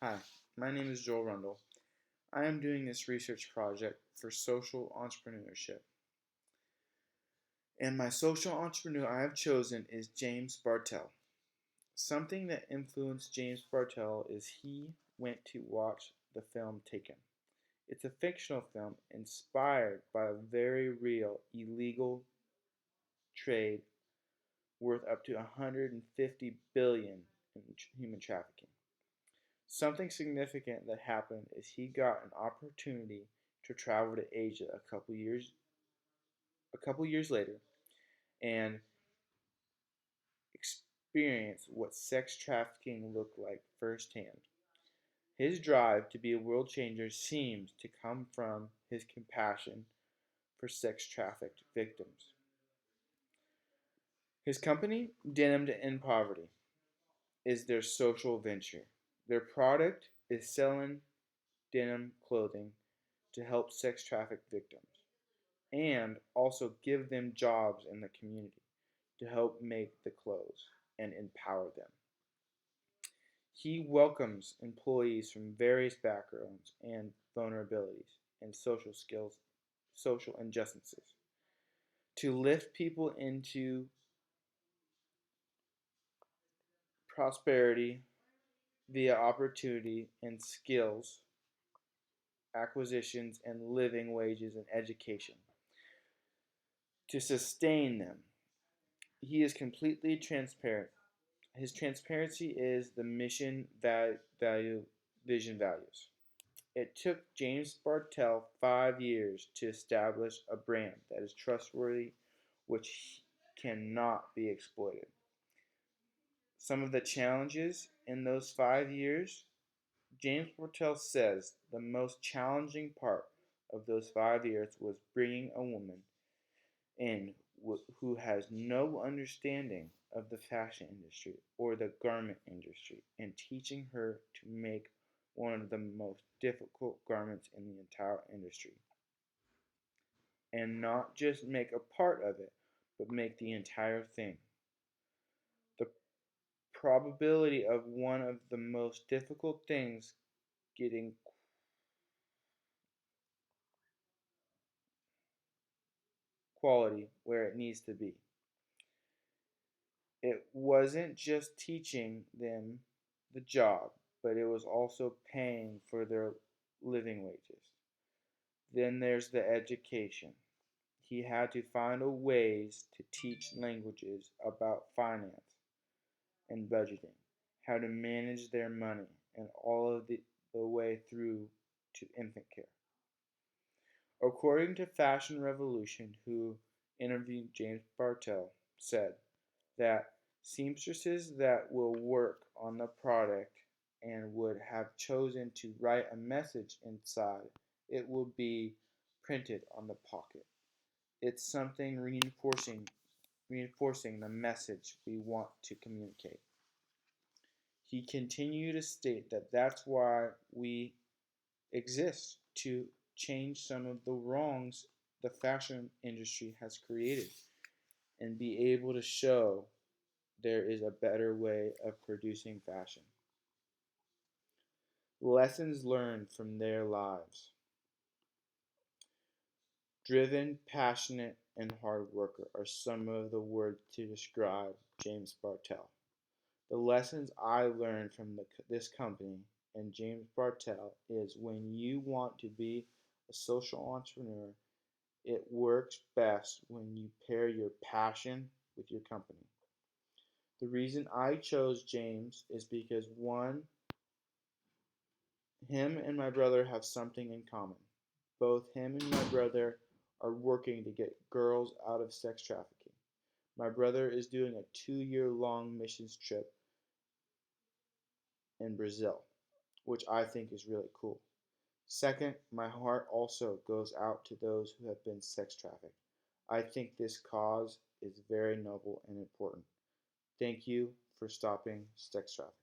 Hi, my name is Joel Rundle. I am doing this research project for social entrepreneurship. And my social entrepreneur I have chosen is James Bartle. Something that influenced James Bartle is he went to watch the film Taken. It's a fictional film inspired by a very real illegal trade worth up to 150 billion in human trafficking. Something significant that happened is he got an opportunity to travel to Asia a couple years later and experience what sex trafficking looked like firsthand. His drive to be a world changer seems to come from his compassion for sex trafficked victims. His company, Denim to End Poverty, is their social venture. Their product is selling denim clothing to help sex trafficked victims and also give them jobs in the community to help make the clothes and empower them. He welcomes employees from various backgrounds and vulnerabilities and social injustices to lift people into prosperity via opportunity and skills, acquisitions, and living wages and education to sustain them. He is completely transparent. His transparency is the mission, value, vision, values. It took James Bartle 5 years to establish a brand that is trustworthy, which cannot be exploited. Some of the challenges in those 5 years, James Bartle says the most challenging part of those 5 years was bringing a woman in who has no understanding of the fashion industry or the garment industry and teaching her to make one of the most difficult garments in the entire industry. And not just make a part of it, but make the entire thing. The probability of one of the most difficult things getting quality where it needs to be. It wasn't just teaching them the job, but it was also paying for their living wages. Then there's the education. He had to find ways to teach languages about finance and budgeting, how to manage their money, and all of the way through to infant care. According to Fashion Revolution, who interviewed James Bartle, said that seamstresses that will work on the product and would have chosen to write a message inside, it will be printed on the pocket. It's something reinforcing the message we want to communicate. He continued to state that that's why we exist, to change some of the wrongs the fashion industry has created and be able to show there is a better way of producing fashion. Lessons learned from their lives. Driven, passionate, and hard worker are some of the words to describe James Bartle. The lessons I learned from this company and James Bartle is when you want to be a social entrepreneur, it works best when you pair your passion with your company. The reason I chose James is because one, him and my brother have something in common. Both him and my brother are working to get girls out of sex trafficking. My brother is doing a 2 year long missions trip in Brazil, which I think is really cool. Second, my heart also goes out to those who have been sex trafficked. I think this cause is very noble and important. Thank you for stopping sex trafficking.